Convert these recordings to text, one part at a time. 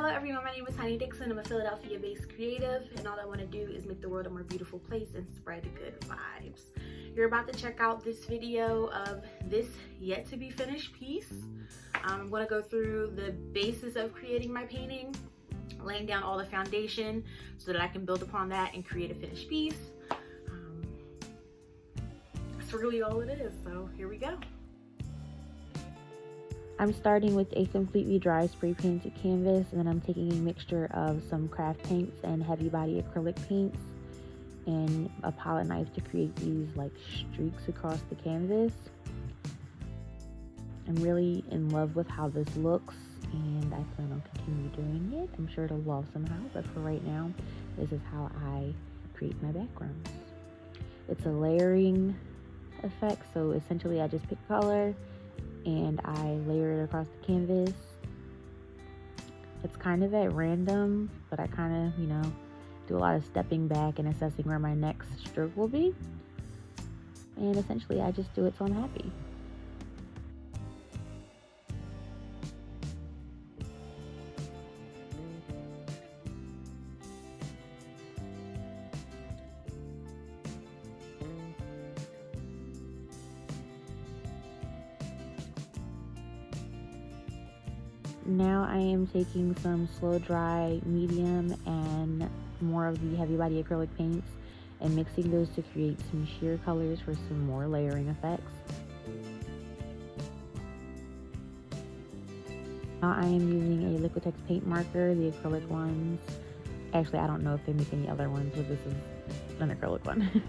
Hello everyone, my name is Dixon. I'm a Philadelphia-based creative, and all I want to do is make the world a more beautiful place and spread good vibes. You're about to check out this video of this yet to be finished piece. I'm going to go through the basis of creating my painting, laying down all the foundation so that I can build upon that and create a finished piece. That's really all it is, so here we go. I'm starting with a completely dry spray painted canvas, and then I'm taking a mixture of some craft paints and heavy body acrylic paints and a palette knife to create these like streaks across the canvas. I'm really in love with how this looks, and I plan on continue doing it. I'm sure it'll evolve somehow, but for right now, this is how I create my backgrounds. It's a layering effect, so essentially I just pick color and I layer it across the canvas. It's kind of at random, but I kind of, do a lot of stepping back and assessing where my next stroke will be. And essentially I just do it so I'm happy. Now I am taking some slow dry medium and more of the heavy body acrylic paints and mixing those to create some sheer colors for some more layering effects. Now I am using a Liquitex paint marker, the acrylic ones. Actually, I don't know if they make any other ones, but this is an acrylic one.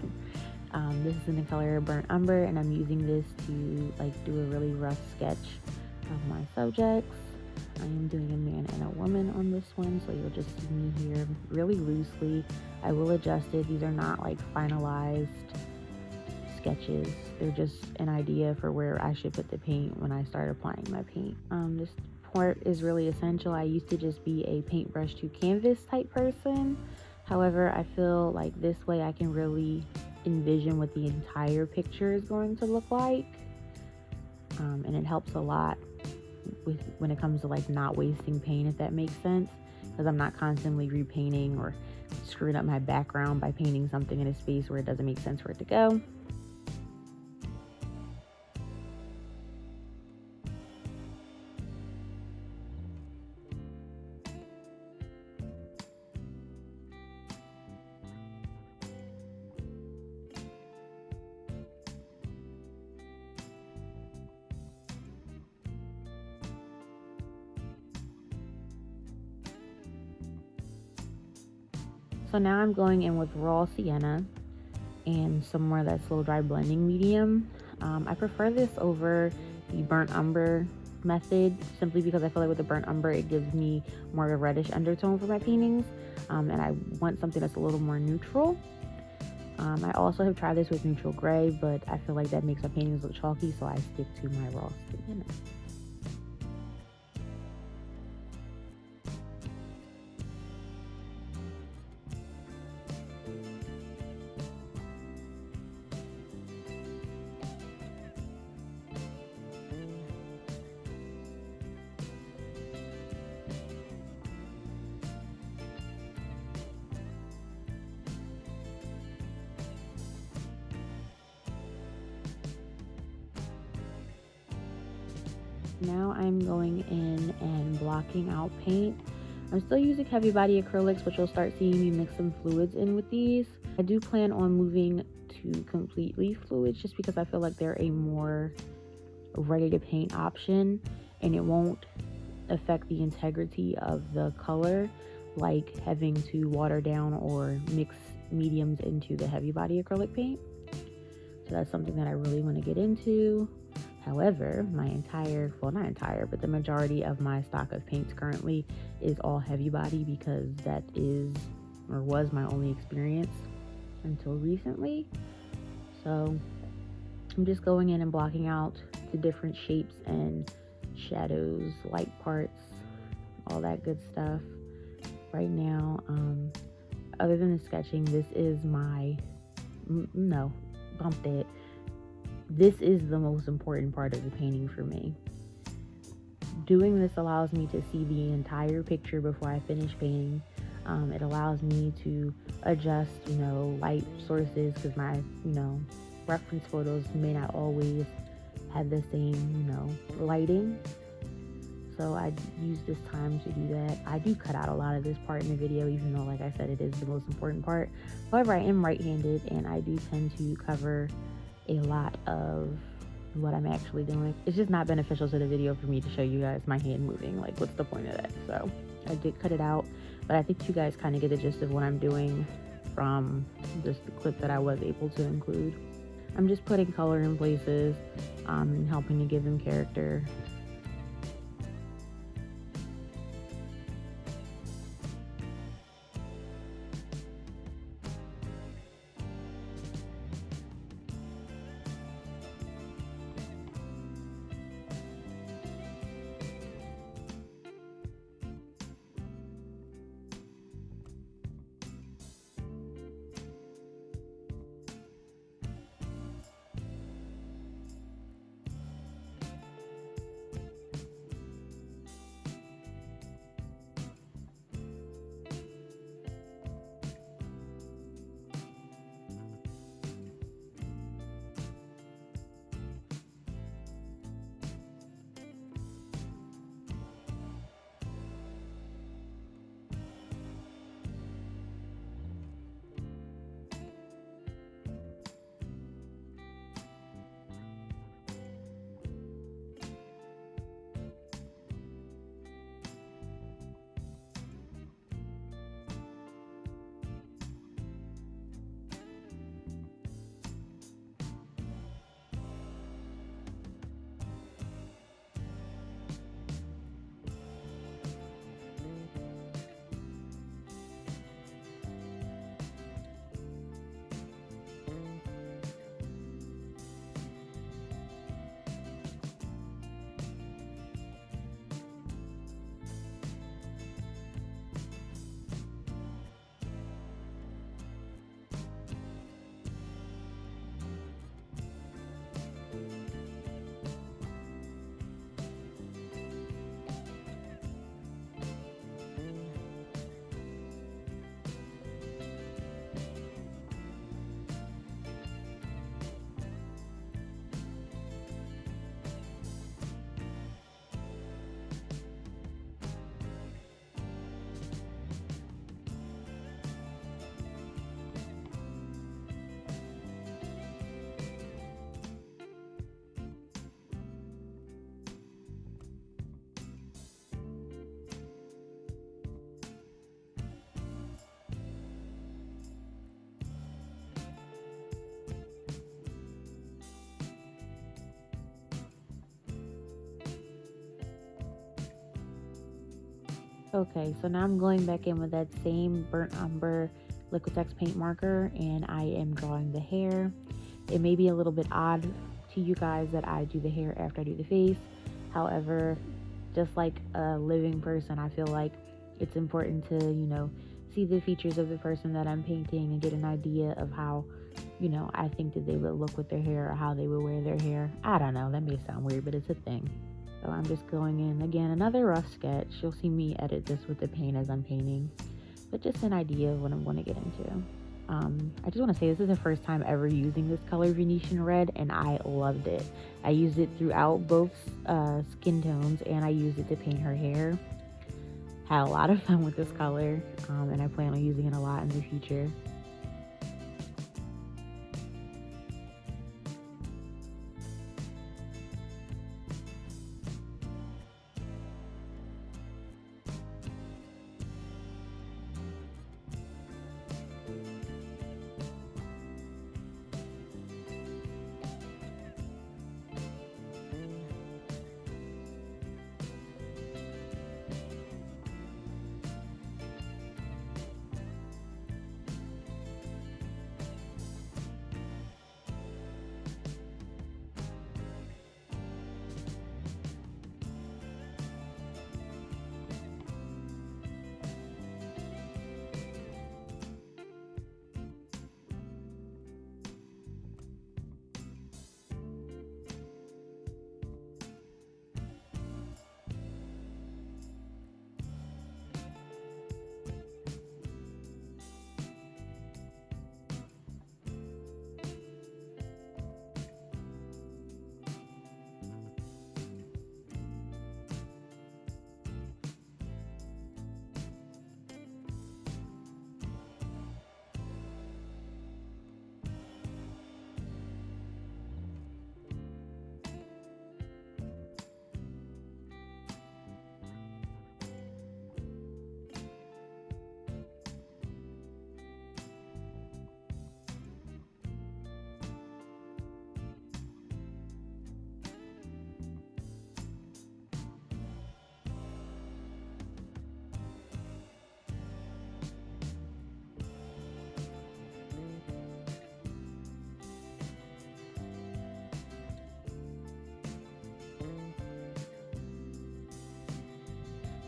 This is in the color Burnt Umber, and I'm using this to do a really rough sketch of my subjects. I am doing a man and a woman on this one, so you'll just see me here really loosely. I will adjust it. These are not finalized sketches. They're just an idea for where I should put the paint when I start applying my paint. This part is really essential. I used to just be a paintbrush to canvas type person. However, I feel like this way I can really envision what the entire picture is going to look like. And it helps a lot when it comes to not wasting paint, if that makes sense, because I'm not constantly repainting or screwing up my background by painting something in a space where it doesn't make sense for it to go. So now I'm going in with raw sienna and some more of that slow dry blending medium. I prefer this over the burnt umber method simply because I feel like with the burnt umber it gives me more of a reddish undertone for my paintings, and I want something that's a little more neutral. I also have tried this with neutral gray, but I feel like that makes my paintings look chalky, so I stick to my raw sienna. Now I'm going in and blocking out paint. I'm still using heavy body acrylics, but you'll start seeing me mix some fluids in with these. I do plan on moving to completely fluids just because I feel like they're a more ready to paint option, and it won't affect the integrity of the color like having to water down or mix mediums into the heavy body acrylic paint. So that's something that I really want to get into. However, the majority of my stock of paints currently is all heavy body because that is or was my only experience until recently. So I'm just going in and blocking out the different shapes and shadows, light parts, all that good stuff. Right now, other than the sketching, this is this is the most important part of the painting for me. doing this allows me to see the entire picture before I finish painting. It allows me to adjust, light sources, because my, reference photos may not always have the same, lighting. So I use this time to do that. I do cut out a lot of this part in the video, even though, like I said, it is the most important part. However, I am right-handed, and I do tend to cover a lot of what I'm actually doing. It's just not beneficial to the video for me to show you guys my hand moving. Like, what's the point of that? So I did cut it out, but I think you guys kind of get the gist of what I'm doing from just the clip that I was able to include. I'm just putting color in places and helping to give them character. Okay, so now I'm going back in with that same burnt umber Liquitex paint marker, and I am drawing the hair. It may be a little bit odd to you guys that I do the hair after I do the face. However, just like a living person, I feel like it's important to, see the features of the person that I'm painting and get an idea of how, I think that they would look with their hair or how they would wear their hair. I don't know, that may sound weird, but it's a thing. So I'm just going in, again, another rough sketch. You'll see me edit this with the paint as I'm painting, but just an idea of what I'm going to get into. I just want to say this is the first time ever using this color Venetian red, and I loved it. I used it throughout both skin tones, and I used it to paint her hair. Had a lot of fun with this color, and I plan on using it a lot in the future.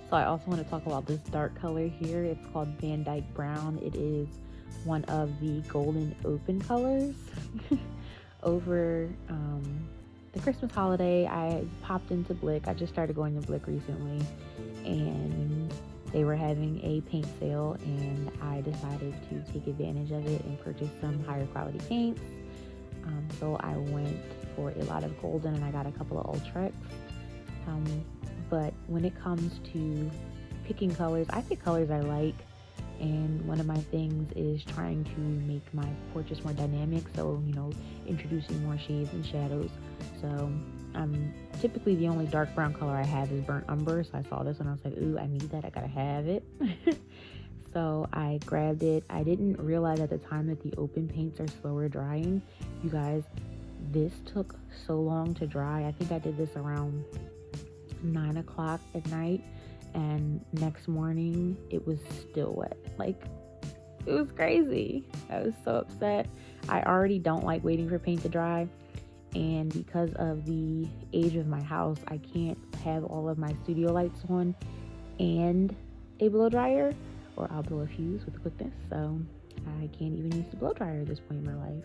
So I also want to talk about this dark color here. It's called Van Dyke Brown. It is one of the golden open colors. Over the Christmas holiday, I popped into Blick. I just started going to Blick recently, and they were having a paint sale, and I decided to take advantage of it and purchase some higher quality paints. So I went for a lot of golden, and I got a couple of Ultrex. But when it comes to picking colors, I pick colors I like, and one of my things is trying to make my portraits more dynamic, so, you know, introducing more shades and shadows. So typically the only dark brown color I have is burnt umber, so I saw this and I was like, ooh, I need that, I gotta have it. So I grabbed it. I didn't realize at the time that the open paints are slower drying. You guys, this took so long to dry. I think I did this around 9 o'clock at night, and next morning it was still wet. Like, it was crazy. I was so upset. I already don't like waiting for paint to dry, and because of the age of my house, I can't have all of my studio lights on and a blow dryer, or I'll blow a fuse with quickness, so I can't even use the blow dryer at this point in my life.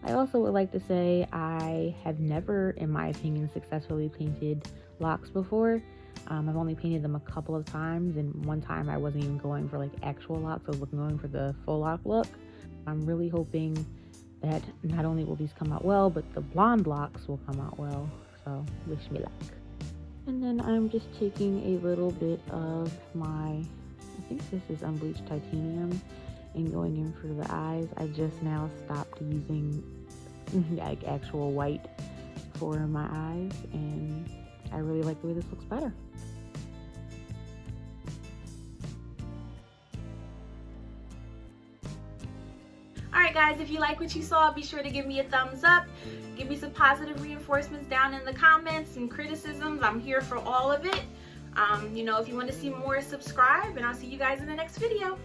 I also would like to say I have never, in my opinion, successfully painted locks before. I've only painted them a couple of times, and one time I wasn't even going for like actual locks. I was going for the full lock look. I'm really hoping that not only will these come out well, but the blonde locks will come out well. So wish me luck. And then I'm just taking a little bit of my, I think this is unbleached titanium, and going in for the eyes. I just now stopped using like actual white for my eyes, and I really like the way this looks better. Alright guys, if you like what you saw, be sure to give me a thumbs up. Give me some positive reinforcements down in the comments and criticisms. I'm here for all of it. You know, if you want to see more, subscribe, and I'll see you guys in the next video.